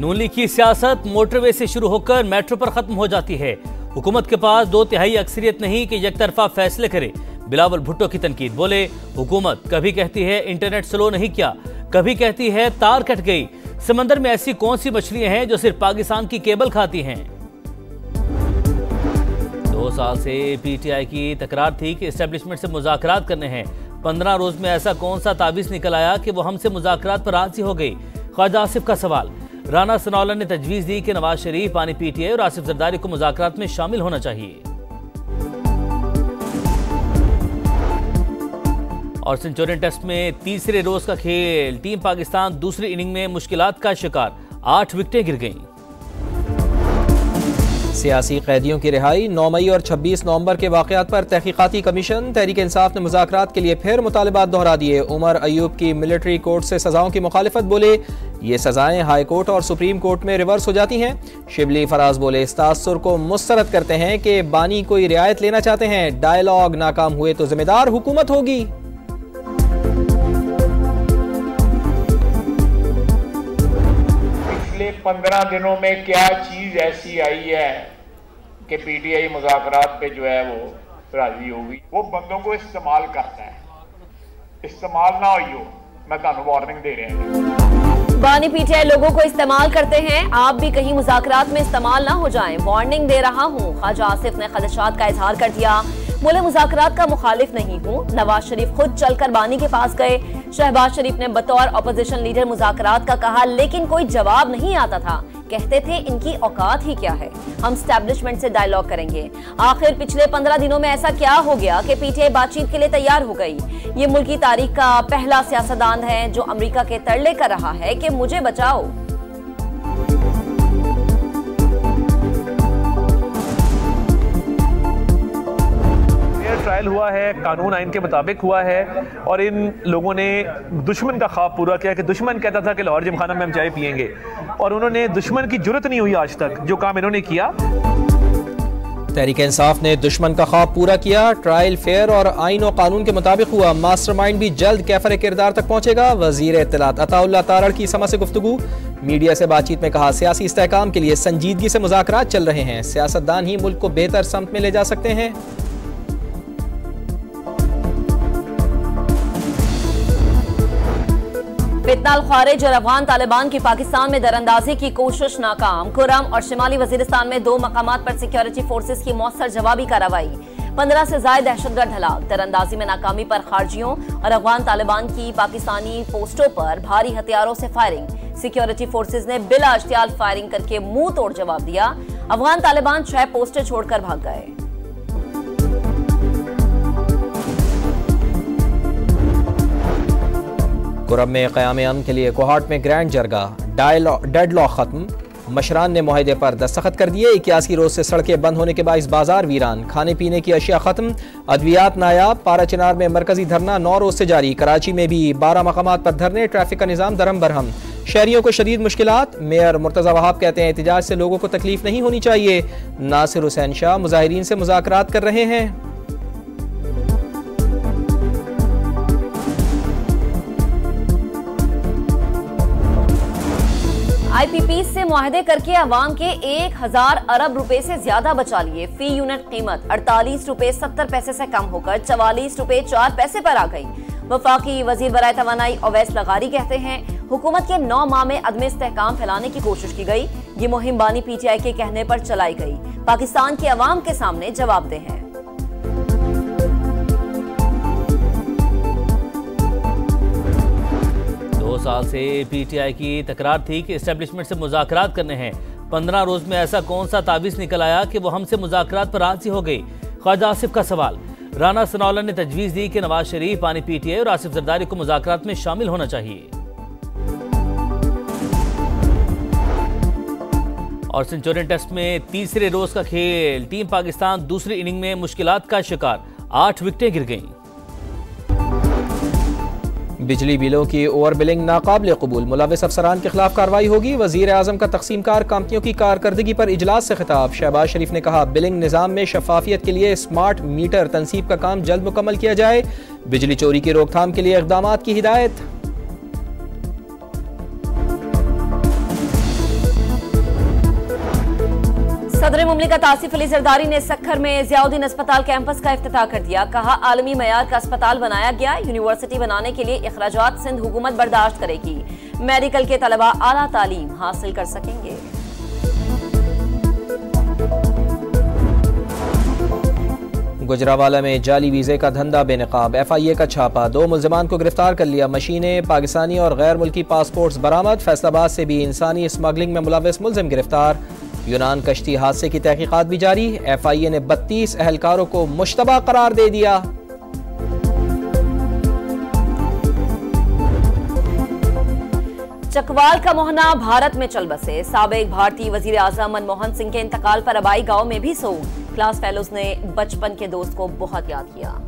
नून league की सियासत motorway से शुरू होकर मेट्रो पर खत्म हो जाती है। हुकूमत के पास 2/3 अक्सरियत नहीं कि यकतरफा फैसले करे। बिलावल भुट्टो की तनकीद, बोले हुकूमत कभी कहती है इंटरनेट स्लो नहीं किया, कभी कहती है तार कट गई। समंदर में ऐसी कौन सी मछलियां हैं जो सिर्फ पाकिस्तान की केबल खाती हैं। 2 साल से PTI की तकरार थी कि एस्टेब्लिशमेंट से मुज़ाकरात करने हैं। 15 रोज में ऐसा कौन सा तावीज़ निकल आया कि वो हमसे मुज़ाकरात पर राजी हो गई। ख्वाजा आसिफ का सवाल, राना सनाउल्लाह ने तजवीज़ दी कि नवाज शरीफ, बानी PTI और आसिफ जरदारी को मुज़ाकरात में शामिल होना चाहिए। और सेंचुरियन टेस्ट में तीसरे रोज का खेल, टीम पाकिस्तान दूसरी इनिंग में मुश्किलात का शिकार, 8 विकेटें गिर गईं। सियासी कैदियों की रिहाई, 9 मई और 26 नवंबर के वाक़यात पर तहकीकाती कमीशन। तहरीक इंसाफ ने मुज़ाकरात के लिए फिर मुतालबात दोहरा दिए। उमर अयूब की मिलिट्री कोर्ट से सजाओं की मुखालिफत, बोले ये सजाएं हाई कोर्ट और सुप्रीम कोर्ट में रिवर्स हो जाती हैं। शिबली फराज बोले इस तासुर को मुस्तरद करते हैं कि बानी कोई रियायत लेना चाहते हैं। डायलॉग नाकाम हुए तो जिम्मेदार हुकूमत होगी। पिछले 15 दिनों में क्या चीज ऐसी आई है कि PTI मुज़ाकरात पे जो है वो राजी होगी। वो बंदों को इस्तेमाल करता है, इस्तेमाल ना हो, मैं ਤੁਹਾਨੂੰ वार्निंग दे रहे हैं। बानी PTI लोगों को इस्तेमाल करते हैं, आप भी कहीं मुज़ाकरात में इस्तेमाल ना हो जाएं, वार्निंग दे रहा हूं। ख्वाजा आसिफ ने खदशात का इजहार कर दिया, बोले मुज़ाकरात का मुखालिफ नहीं हूँ। नवाज शरीफ खुद चलकर बानी के पास गए। शहबाज शरीफ ने बतौर अपोजिशन लीडर मुज़ाकरात का कहा, लेकिन कोई जवाब नहीं आता था। कहते थे इनकी औकात ही क्या है, हम एस्टैब्लिशमेंट से डायलॉग करेंगे। आखिर पिछले 15 दिनों में ऐसा क्या हो गया कि PTI बातचीत के लिए तैयार हो गई। ये मुल्क की तारीख का पहला सियासतदान है जो अमेरिका के तरले कर रहा है कि मुझे बचाओ। ट्रायल हुआ है, कानून आइन के मुताबिक हुआ है और इन लोगों ने दुश्मन का ख्वाब पूरा किया कि दुश्मन कहता था कि लाहौर जिमखाना में हम चाय पियेंगे और उन्होंने, दुश्मन की जुर्रत नहीं हुई आज तक जो काम इन्होंने किया। तहरीक इंसाफ ने दुश्मन का ख्वाब पूरा किया। ट्रायल फेयर और आइन और कानून के मुताबिक हुआ। मास्टरमाइंड भी जल्द कैफर किरदार तक पहुंचेगा। वजीर इत्तलात अताउल्लाह तारड़ की समा से गुफ्तगू। मीडिया से बातचीत में कहा सियासी इस्तेहकाम के लिए संजीदगी से मुज़ाकरात चल रहे हैं। सियासतदान ही मुल्क को बेहतर समत में ले जा सकते हैं। फितनाल ख्वारिज और अफगान तालिबान की पाकिस्तान में दरअंदाजी की कोशिश नाकाम। कुरम और शिमाली वजीरिस्तान में 2 मकामात पर सिक्योरिटी फोर्सेस की मौसर जवाबी कार्रवाई। 15 से ज्यादा दहशतगर्द हलाक। दरअंदाजी में नाकामी पर खारजियों और अफगान तालिबान की पाकिस्तानी पोस्टों पर भारी हथियारों से फायरिंग। सिक्योरिटी फोर्सेस ने बिला इश्तियाल फायरिंग करके मुंह तोड़ जवाब दिया। अफगान तालिबान 6 पोस्टें छोड़कर भाग गए। कुरब में क़याम अमन के लिए कोहाट में ग्रैंड जरगा। डेडलॉक खत्म। मशरान ने मुआहदे पर दस्तखत कर दिए। 81 रोज से सड़कें बंद होने के बाइस बाजार वीरान। खाने पीने की अशिया खत्म। अद्वियात नायाब। पारा चिनार में मरकजी धरना 9 रोज से जारी। कराची में भी 12 मकामात पर धरने। ट्रैफिक का निज़ाम दरम बरहम। शहरियों को शदीद मुश्किलात। मेयर मुर्तज़ा वहाब कहते हैं एहतिजाज से लोगों को तकलीफ नहीं होनी चाहिए। नासिर हुसैन शाह मुजाहिरीन से मुज़ाकरात कर रहे हैं। IPP से मुआहदे करके अवाम के 1000 अरब रुपए से ज्यादा बचा लिए। फी यूनिट कीमत 48 रुपए 70 पैसे से कम होकर 44 रुपए 4 पैसे पर आ गई। वफाकी वजीर बराए तवानाई अवैस लगारी कहते हैं हुकूमत के 9 माह में अदम इस्तेहकाम फैलाने की कोशिश की गई। ये मुहिम बानी PTI के कहने पर चलाई गई। पाकिस्तान के अवाम के सामने जवाबदेह है। 2 साल से PTI की तकरार थी कि एस्टेब्लिशमेंट से मुज़ाकरात करने हैं। 15 रोज में ऐसा कौन सा तावीज़ निकल आया कि वो हमसे मुज़ाकरात पर राजी हो गई। ख्वाजा आसिफ का सवाल, राना सनाउल्लाह ने तजवीज़ दी कि नवाज शरीफ, बानी PTI और आसिफ जरदारी को मुज़ाकरात में शामिल होना चाहिए। और सेंचुरियन टेस्ट में तीसरे रोज का खेल, टीम पाकिस्तान दूसरी इनिंग में मुश्किलात का शिकार, 8 विकेटें गिर गईं। बिजली बिलों की ओवर बिलिंग नाकाबिल कबूल। मुलविस अफसरान के खिलाफ कार्रवाई होगी। वजीर आजम का तकसीमकार कंपनियों की कारकर्दगी पर इजलास से खिताब। शहबाज शरीफ ने कहा बिलिंग निज़ाम में शफाफियत के लिए स्मार्ट मीटर तनसीब का काम जल्द मुकम्मल किया जाए। बिजली चोरी की रोकथाम के लिए इक़दामात की हिदायत। सदर मुमलिकत आसिफ अली जरदारी ने सक्खर में ज़ियाउद्दीन अस्पताल कैंपस का इफ्तिताह कर दिया। कहा, आलमी मयार का अस्पताल बनाया गया। यूनिवर्सिटी बनाने के लिए इखराजात सिंध हुकूमत बर्दाश्त करेगी। मेडिकल के तलबा आला तालीम हासिल कर सकेंगे। गुजरावाला में जाली वीज़े का धंधा बेनकाब, FIA का छापा, 2 मुल्ज़िमान को गिरफ्तार कर लिया। मशीनें, पाकिस्तानी और गैर मुल्की पासपोर्ट्स बरामद। फैसलाबाद से भी इंसानी स्मगलिंग में मुलव्वस मुल्ज़िम गिरफ्तार। यूनान कश्ती हादसे की तहकीकात भी जारी। FIA ने 32 अहलकारों को मुश्तबा करार दे दिया। चकवाल का मोहना भारत में चल बसे। साबिक भारतीय वजीर आजम मनमोहन सिंह के इंतकाल पर अबाई गांव में भी सोग। क्लास फेलोज ने बचपन के दोस्त को बहुत याद किया।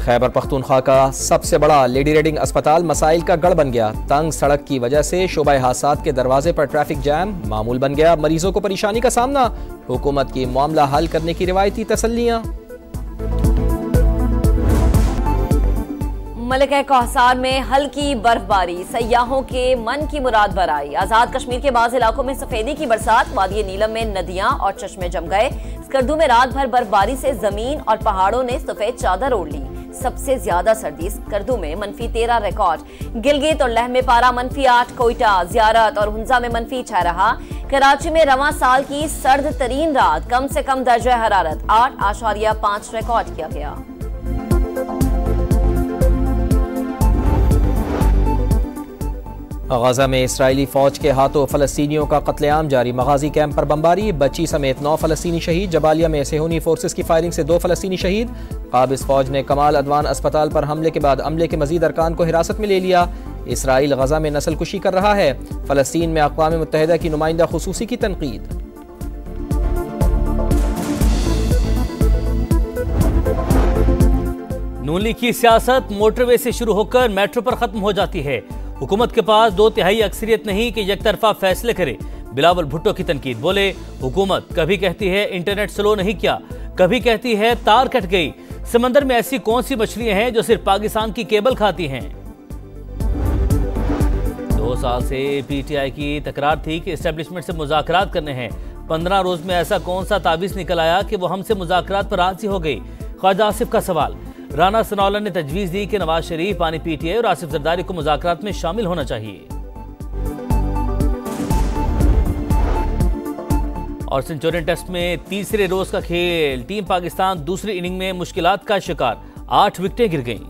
खैबर पख्तूनख्वा का सबसे बड़ा लेडी रेडिंग अस्पताल मसाइल का गढ़ बन गया। तंग सड़क की वजह से शोबा हादसात के दरवाजे पर ट्रैफिक जैम मामूल बन गया। मरीजों को परेशानी का सामना, हुकूमत की मामला हल करने की रिवायती तसल्लियां। मलिका कौसार में हल्की बर्फबारी, सयाहों के मन की मुराद बराई। आजाद कश्मीर के बाज़ इलाकों में सफेदी की बरसात। वादी नीलम में नदियां और चश्मे जम गए। स्कर्दू में रात भर बर्फबारी से जमीन और पहाड़ों ने सफेद चादर ओढ़ ली। सबसे ज्यादा सर्दी स्कर्दू में -13 रिकॉर्ड। गिलगित और लेह में पारा -8, कोयटा, ज़ियारत और हुंजा में -6 रहा। कराची में रवां साल की सर्द तरीन रात, कम से कम दर्जा हरारत 8.5 रिकॉर्ड किया गया। गाजा में इसराइली फौज के हाथों फलस्तीनियों का कत्लेआम जारी। मगाजी कैंप पर बमबारी, बच्ची समेत 9 फलस्तीनी शहीद। जबालिया में सेहूनी फोर्सेस की फायरिंग से 2 फलस्तीनी शहीद। काबिज फौज ने कमाल अदवान अस्पताल पर हमले के बाद अमले के मजीद अरकान को हिरासत में ले लिया। इसराइल गजा में नस्ल कुशी कर रहा है। फलस्तीन में अक़वाम मुत्तहिदा की नुमाइंदा खुसूसी की तनकीद। नून लीग की सियासत मोटरवे से शुरू होकर मेट्रो पर खत्म हो जाती है। हुकूमत के पास 2/3 अक्सरियत नहीं कि यकतरफा फैसले करे। बिलावल भुट्टो की तनकीद, बोले हुकूमत कभी कहती है इंटरनेट स्लो नहीं किया, कभी कहती है तार कट गई। समंदर में ऐसी कौन सी मछलियां हैं जो सिर्फ पाकिस्तान की केबल खाती हैं? 2 साल से PTI की तकरार थी कि एस्टेब्लिशमेंट से मुज़ाकरात करने हैं। 15 रोज में ऐसा कौन सा ताबीज़ निकल आया कि वो हमसे मुज़ाकरात पर राजी हो गई? ख्वाजा आसिफ का सवाल। राना सनाउल्लाह ने तजवीज़ दी कि नवाज शरीफ, पानी PTI और आसिफ जरदारी को मुज़ाकरात में शामिल होना चाहिए। और सेंचुरियन टेस्ट में तीसरे रोज का खेल, टीम पाकिस्तान दूसरी इनिंग में मुश्किलात का शिकार, 8 विकेटें गिर गईं।